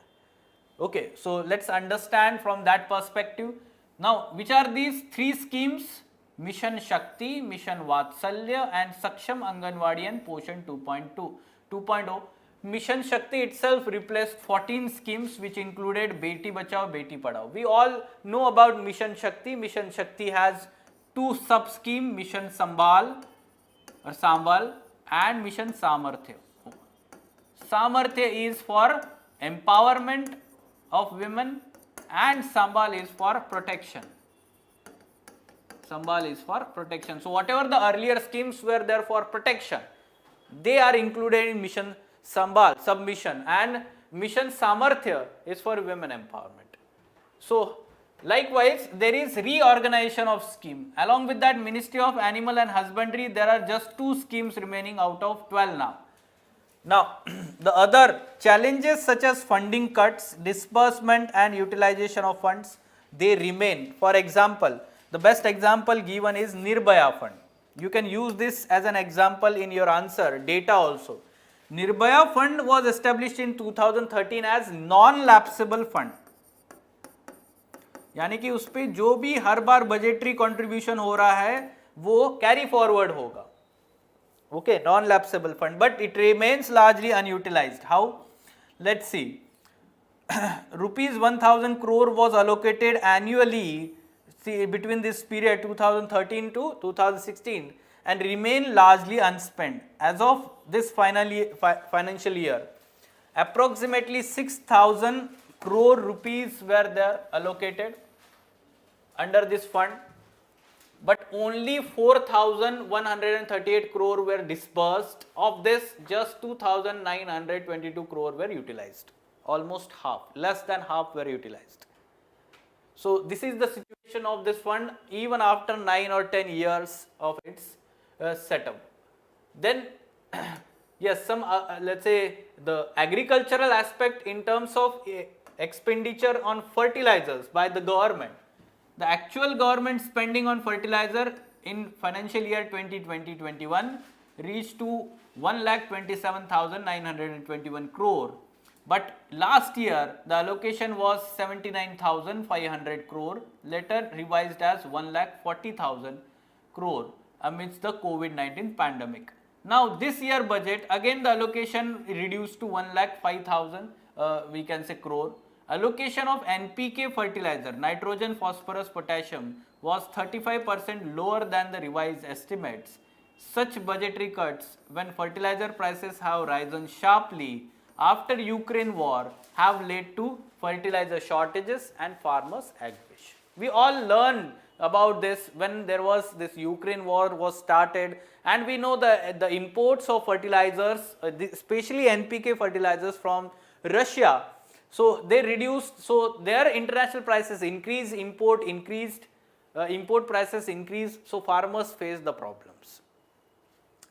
Okay, so let's understand from that perspective. Now, which are these 3 schemes? Mission Shakti, Mission Vatsalya, and Saksham Anganwadi and Poshan 2.0. Mission Shakti itself replaced 14 schemes which included Beti Bachao, Beti Padhao. We all know about Mission Shakti. Mission Shakti has 2 sub schemes, Mission Sambal or Sambal and Mission Samarthya. Samarthya is for empowerment of women and Sambal is for protection. Sambal is for protection. So whatever the earlier schemes were there for protection, they are included in Mission Sambal, submission, and Mission Samarthya is for women empowerment. So likewise, there is reorganization of scheme. Along with that, Ministry of Animal and Husbandry, there are just 2 schemes remaining out of 12 now. Now, the other challenges such as funding cuts, disbursement and utilization of funds, they remain. For example, the best example given is Nirbhaya Fund. You can use this as an example in your answer, data also. Nirbhaya Fund was established in 2013 as non-lapsable fund. यानी कि उस पे जो भी हर बार budgetary contribution हो रहा है वो कैरी फॉरवर्ड होगा. Okay, non-lapsable fund, but it remains largely unutilized. How? Let's see. Rupees 1000 crore was allocated annually between this period 2013 to 2016 and remain largely unspent. As of this financial year, approximately 6000 crore rupees were there allocated under this fund, but only 4138 crore were disbursed. Of this, just 2922 crore were utilized. Almost half, less than half were utilized. So this is the situation of this fund even after 9 or 10 years of its setup. Then yes, some let's say the agricultural aspect in terms of expenditure on fertilizers by the government. The actual government spending on fertilizer in financial year 2020-21 reached to 1,27,921 crore. But last year the allocation was 79,500 crore, later revised as 1,40,000 crore amidst the COVID-19 pandemic. Now this year budget, again the allocation reduced to 1,05,000 we can say crore. Allocation of NPK fertilizer, nitrogen, phosphorus, potassium, was 35% lower than the revised estimates. Such budgetary cuts, when fertilizer prices have risen sharply after Ukraine war, have led to fertilizer shortages and farmers' anguish. We all learned about this when there was this Ukraine war was started, and we know the imports of fertilizers, especially NPK fertilizers from Russia. So they reduced, so their international prices increased, import prices increased, so farmers face the problems.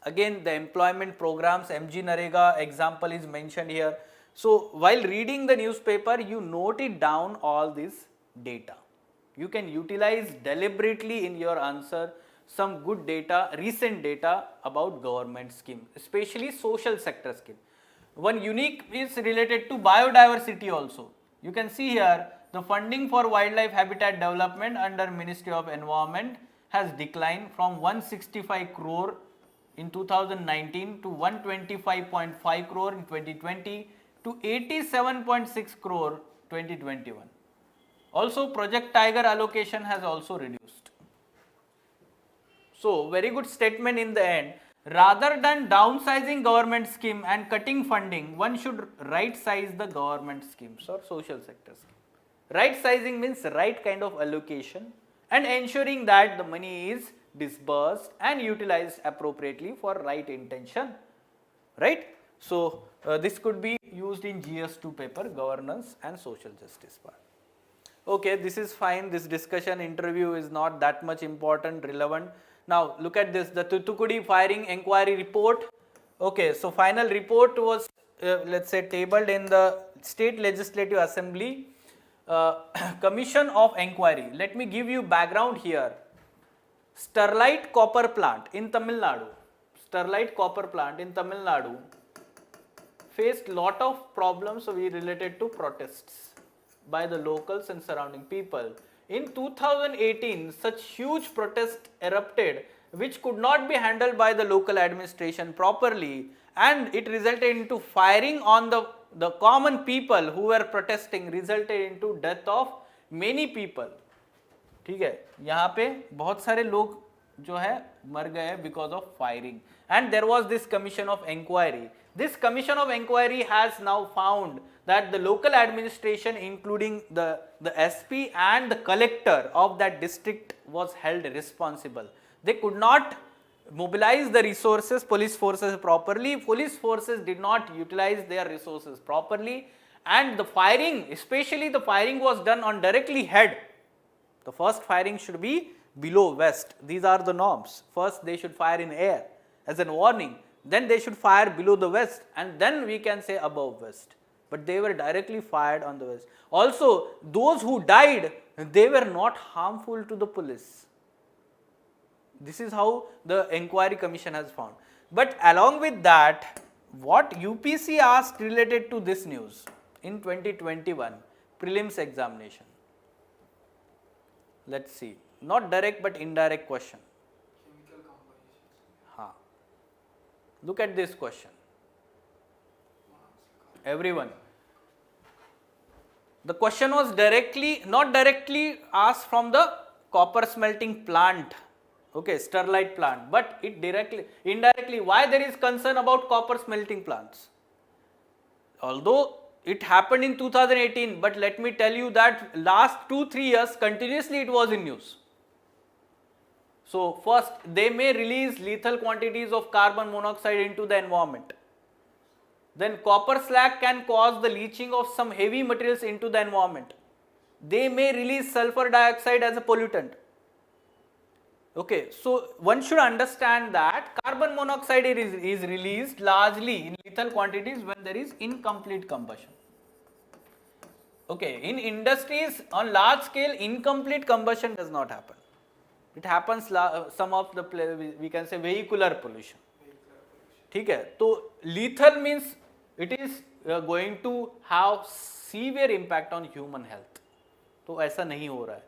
Again, the employment programs, MG Narega example is mentioned here. So while reading the newspaper, you note it down all this data. You can utilize deliberately in your answer some good data, recent data about government scheme, especially social sector scheme. One unique is related to biodiversity also. You can see here the funding for wildlife habitat development under Ministry of Environment has declined from 165 crore in 2019 to 125.5 crore in 2020 to 87.6 crore 2021. Also Project Tiger allocation has also reduced. So very good statement in the end. Rather than downsizing government scheme and cutting funding, one should right size the government schemes or social sector scheme. Right sizing means right kind of allocation and ensuring that the money is disbursed and utilized appropriately for right intention, right? So this could be used in GS2 paper, governance and social justice part. Okay, this is fine. This discussion interview is not that much important, relevant. Now look at this, the Thoothukudi firing inquiry report. Okay, so final report was let's say tabled in the State Legislative Assembly Commission of Inquiry. Let me give you background here. Sterlite copper plant in Tamil Nadu, faced lot of problems related to protests by the locals and surrounding people. In 2018, such huge protests erupted which could not be handled by the local administration properly, and it resulted into firing on the common people who were protesting, resulted into death of many people. ठीक है, यहाँ पे बहुत सारे लोग जो है मर गए because of firing, and there was this commission of inquiry. This commission of inquiry has now found that the local administration, including the SP and the collector of that district, was held responsible. They could not mobilize the resources, police forces properly. Police forces did not utilize their resources properly, and the firing, especially the firing, was done on directly head. The first firing should be below vest. These are the norms. First they should fire in air as a warning, then they should fire below the vest, and then we can say above vest. But they were directly fired on the vest. Also, those who died, they were not harmful to the police. This is how the inquiry commission has found. But along with that, what UPSC asked related to this news in 2021 prelims examination. Let's see, not direct but indirect question. Chemical compositions. Haan. Look at this question. Everyone. The question was not directly asked from the copper smelting plant, okay, Sterlite plant, but it indirectly, why there is concern about copper smelting plants? Although it happened in 2018, but let me tell you that last 2-3 years continuously it was in news. So first, they may release lethal quantities of carbon monoxide into the environment. Then copper slag can cause the leaching of some heavy materials into the environment. They may release sulfur dioxide as a pollutant. Okay, so one should understand that carbon monoxide is released largely in lethal quantities when there is incomplete combustion. Okay, in industries on large scale, incomplete combustion does not happen. It happens some of the, we can say, vehicular pollution. ठीक है, तो lethal means it is going to have severe impact on human health. तो ऐसा नहीं हो रहा है.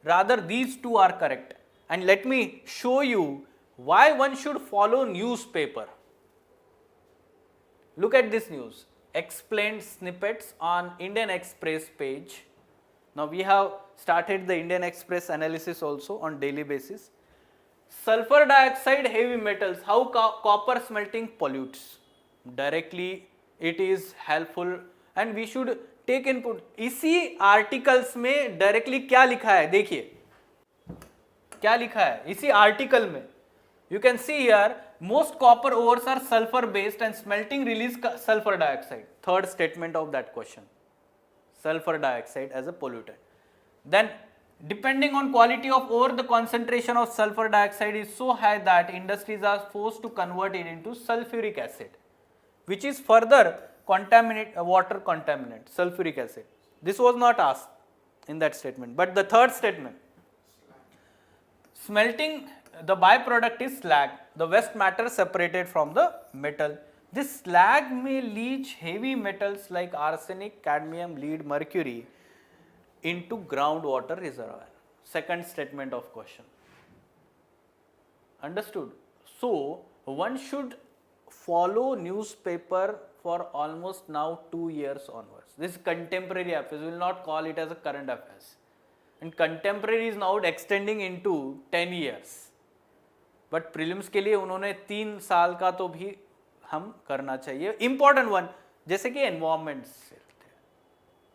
Rather, these two are correct. And let me show you why one should follow newspaper. Look at this news. Explained snippets on Indian Express page. Now we have started the Indian Express analysis also on daily basis. Sulfur dioxide, heavy metals, how copper smelting pollutes. Directly it is helpful and we should take input. इसी articles में directly क्या लिखा है देखिए, क्या लिखा है इसी article में. You can see here, most copper ores are sulfur based and smelting release sulfur dioxide. Third statement of that question. Sulfur dioxide as a pollutant. Then depending on quality of ore, the concentration of sulfur dioxide is so high that industries are forced to convert it into sulfuric acid, which is further water contaminant, sulfuric acid. This was not asked in that statement. But the third statement, smelting, the byproduct is slag, the waste matter separated from the metal. This slag may leach heavy metals like arsenic, cadmium, lead, mercury into groundwater reservoir. Second statement of question. Understood? So, one should follow newspaper for almost now 2 years onwards. This is contemporary affairs, we will not call it as a current affairs. And contemporary is now extending into 10 years. But prelims के लिए उन्होंने 3 साल का तो भी हम करना चाहिए. Important one, जैसे कि environment से.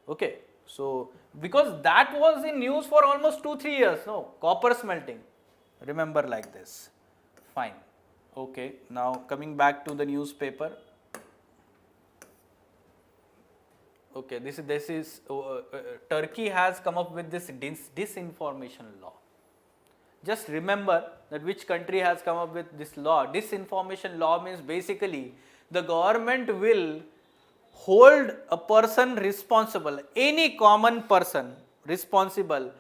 Okay, so because that was in news for almost 2-3 years, no, copper smelting. Remember like this. Fine. Okay, now coming back to the newspaper. Okay, this is Turkey has come up with this disinformation law. Just remember that which country has come up with this law. Disinformation law means basically the government will hold a person responsible, any common person responsible,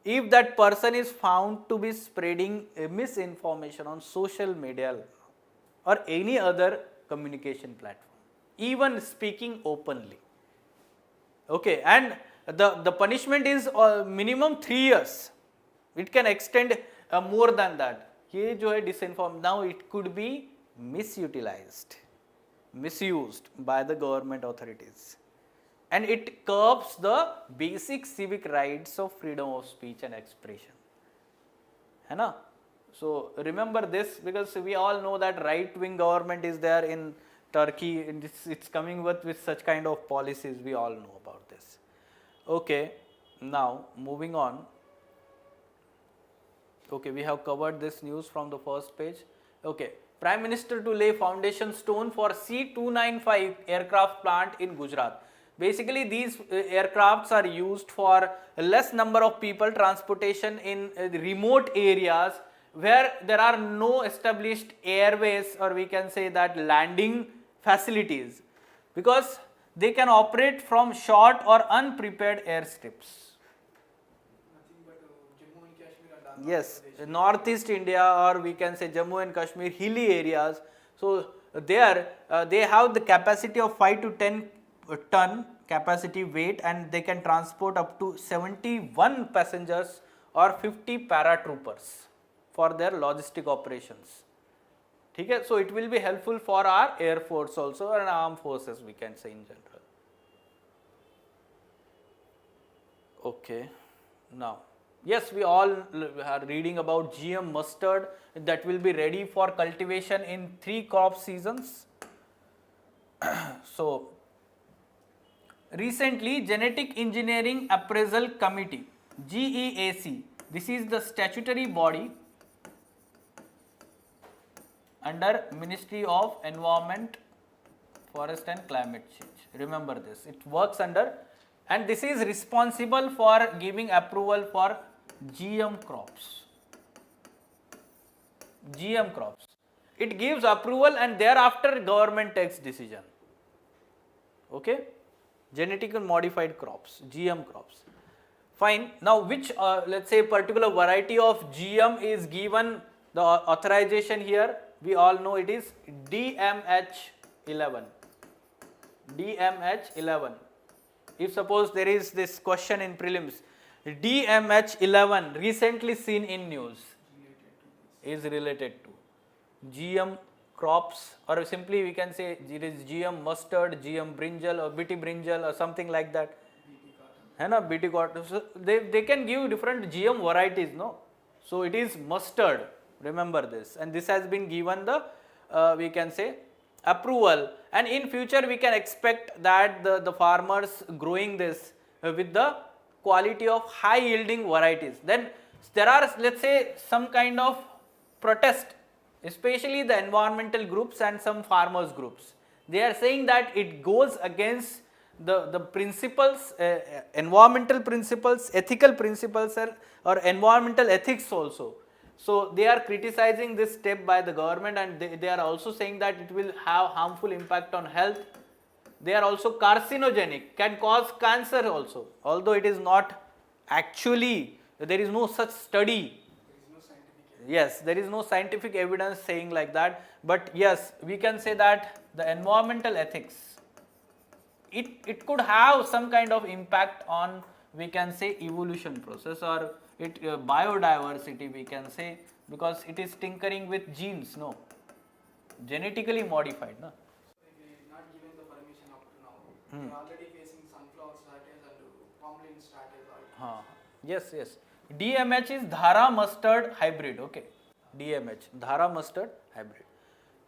if that person is found to be spreading misinformation on social media or any other communication platform, even speaking openly. Okay, and the punishment is minimum 3 years. It can extend more than that. ये जो है disinform, now it could be misused by the government authorities, and it curbs the basic civic rights of freedom of speech and expression. है ना? So remember this, because we all know that right-wing government is there in Turkey, and it's coming with such kind of policies. We all know about this. Okay, now moving on. Okay, we have covered this news from the first page. Okay, Prime Minister to lay foundation stone for C-295 aircraft plant in Gujarat. Basically, these aircrafts are used for less number of people, transportation in remote areas where there are no established airways, or we can say that landing facilities, because they can operate from short or unprepared airstrips. Yes, northeast India, or we can say Jammu and Kashmir, hilly areas. So there they have the capacity of 5 to 10 ton capacity weight, and they can transport up to 71 passengers or 50 paratroopers for their logistic operations. Okay, so it will be helpful for our air force also, and armed forces, we can say in general. Okay, now. Yes, we all are reading about GM mustard that will be ready for cultivation in 3 crop seasons. So, recently Genetic Engineering Appraisal Committee, GEAC, this is the statutory body under Ministry of Environment, Forest and Climate Change. Remember this, it works under, and this is responsible for giving approval for GM crops. GM crops. It gives approval and thereafter government takes decision. Okay? Genetically modified crops, GM crops. Fine. Now, which let's say particular variety of GM is given the authorization here? We all know it is DMH11. DMH11. If suppose there is this question in prelims, DMH11 recently seen in news is related to GM crops, or simply we can say it is GM mustard, GM brinjal or BT brinjal or something like that. है ना, BT cotton. So they can give different GM varieties, no? So it is mustard. Remember this, and this has been given the we can say approval, and in future we can expect that the farmers growing this with the quality of high yielding varieties. Then there are, let's say, some kind of protest, especially the environmental groups and some farmers groups. They are saying that it goes against the principles, environmental principles, ethical principles, or environmental ethics also. So they are criticizing this step by the government, and they are also saying that it will have harmful impact on health. They are also carcinogenic, can cause cancer also, although it is not actually, there is no such study. Yes, there is no scientific evidence saying like that, but yes, we can say that the environmental ethics, it could have some kind of impact on, we can say, evolution process, or it biodiversity we can say, because it is tinkering with genes, no, genetically modified, no. Not given the permission up to now. We are already facing sunflower shortage and palm shortage. Yes. DMH is Dhara mustard hybrid. Okay, DMH, Dhara mustard hybrid.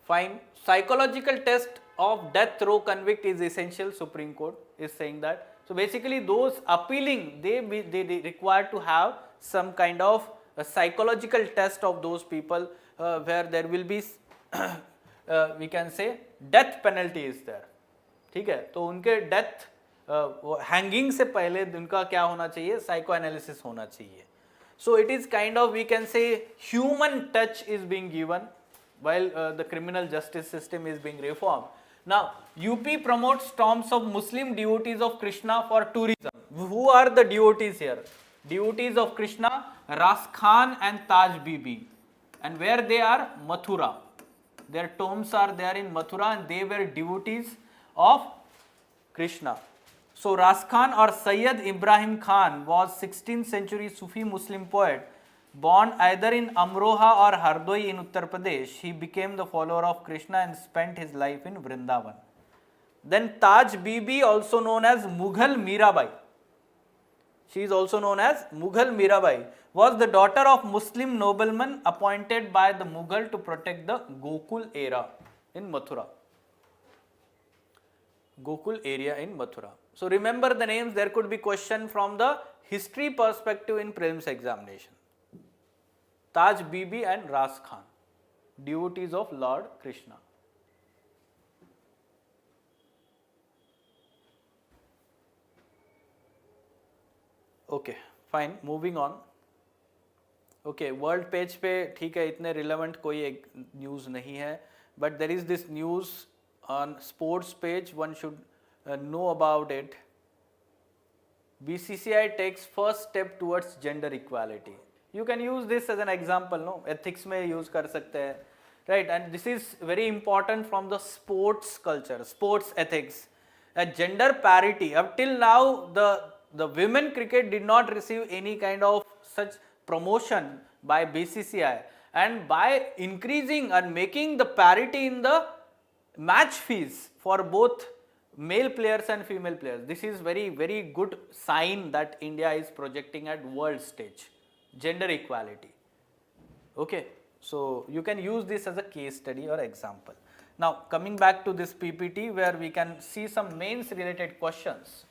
Fine. Psychological test of death row convict is essential. Supreme Court is saying that. So basically, those appealing, they require to have some kind of a psychological test of those people where there will be we can say death penalty is there. ठीक है, तो उनके death hanging से पहले उनका क्या होना चाहिए, साइको एनालिसिस होना चाहिए. So it is kind of, we can say, human touch is being given while the criminal justice system is being reformed. Now UP promotes tombs of Muslim devotees of Krishna for tourism. Who are the devotees here? Devotees of Krishna, Ras Khan and Taj Bibi, and where they are? Mathura. Their tombs are there in Mathura, and they were devotees of Krishna. So Ras Khan or Sayyid Ibrahim Khan was 16th century Sufi Muslim poet, born either in Amroha or Hardoi in Uttar Pradesh. He became the follower of Krishna and spent his life in Vrindavan. Then Taj Bibi, also known as Mughal Mirabai, she is also known as Mughal Mirabai, was the daughter of Muslim nobleman appointed by the Mughal to protect the Gokul era in Mathura. Gokul area in Mathura. So remember the names, there could be question from the history perspective in prelims examination. Taj Bibi and Ras Khan, devotees of Lord Krishna. Okay, fine, moving on. Okay, world page पे ठीक है, इतने relevant कोई news नहीं है, but there is this news on sports page, one should know about it. BCCI takes first step towards gender equality. You can use this as an example, no? Ethics में use कर सकते हैं, right? And this is very important from the sports culture, sports ethics. Gender parity. Up till now, the women cricket did not receive any kind of such promotion by BCCI, and by increasing and making the parity in the match fees for both male players and female players, this is very, very good sign that India is projecting at world stage, gender equality. Okay, so you can use this as a case study or example. Now coming back to this PPT, where we can see some mains related questions.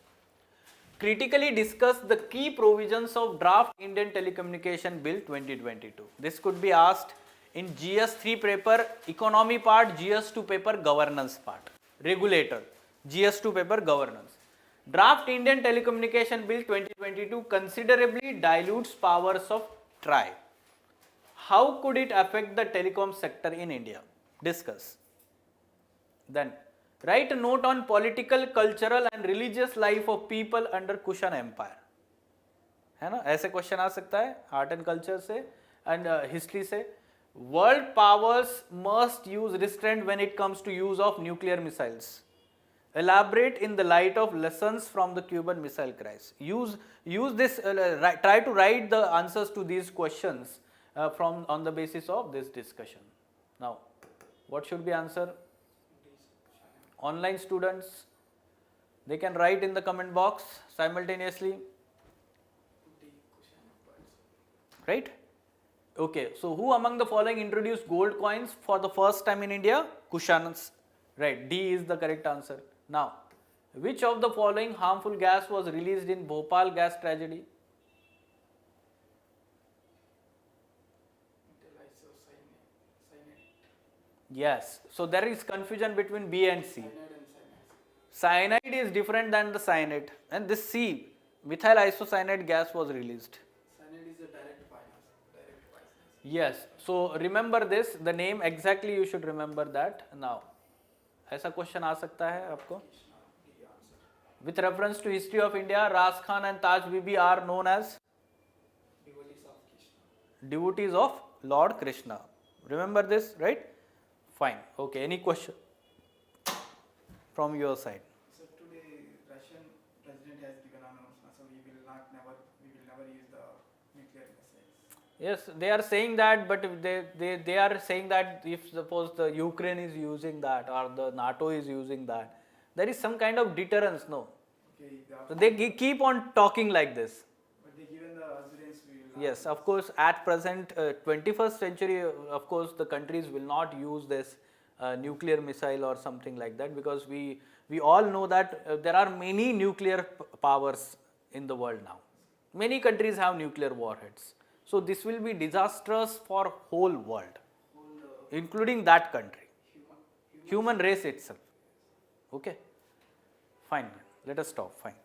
Critically discuss the key provisions of draft Indian Telecommunication Bill 2022. This could be asked in GS3 paper economy part, GS2 paper governance part, regulator, GS2 paper governance. Draft Indian Telecommunication Bill 2022 considerably dilutes powers of TRAI. How could it affect the telecom sector in India? Discuss. Then write a note on political, cultural and religious life of people under Kushan Empire. है ना, ऐसे question आ सकता है art and culture से and history से. World powers must use restraint when it comes to use of nuclear missiles. Elaborate in the light of lessons from the Cuban Missile Crisis. Use this. Try to write the answers to these questions from on the basis of this discussion. Now, what should be answer? Online students, they can write in the comment box simultaneously. Right? Okay, so who among the following introduced gold coins for the first time in India? Kushans. Right, D is the correct answer. Now, which of the following harmful gas was released in Bhopal gas tragedy? Yes, so there is confusion between B and C. Cyanide is different than the cyanide, and this C, methyl isocyanate gas was released. Cyanide is a direct poison. Yes, so remember this, the name exactly you should remember that. Now, ऐसा question आ सकता है आपको. With reference to history of India, Ras Khan and Taj Bibi are known as devotees of Lord Krishna. Remember this, right? Fine. Okay. Any question from your side? So today Russian president has given announcement, so we will never use the nuclear missiles. Yes, they are saying that, but they are saying that if suppose the Ukraine is using that or the NATO is using that, there is some kind of deterrence, no? Okay. So they keep on talking like this. But they given the assurance we will. Yes, of course, at present, 21st century, of course, the countries will not use this nuclear missile or something like that, because we all know that there are many nuclear powers in the world now. Many countries have nuclear warheads. So this will be disastrous for whole world, including that country, human race itself. Okay, fine. Let us stop. Fine.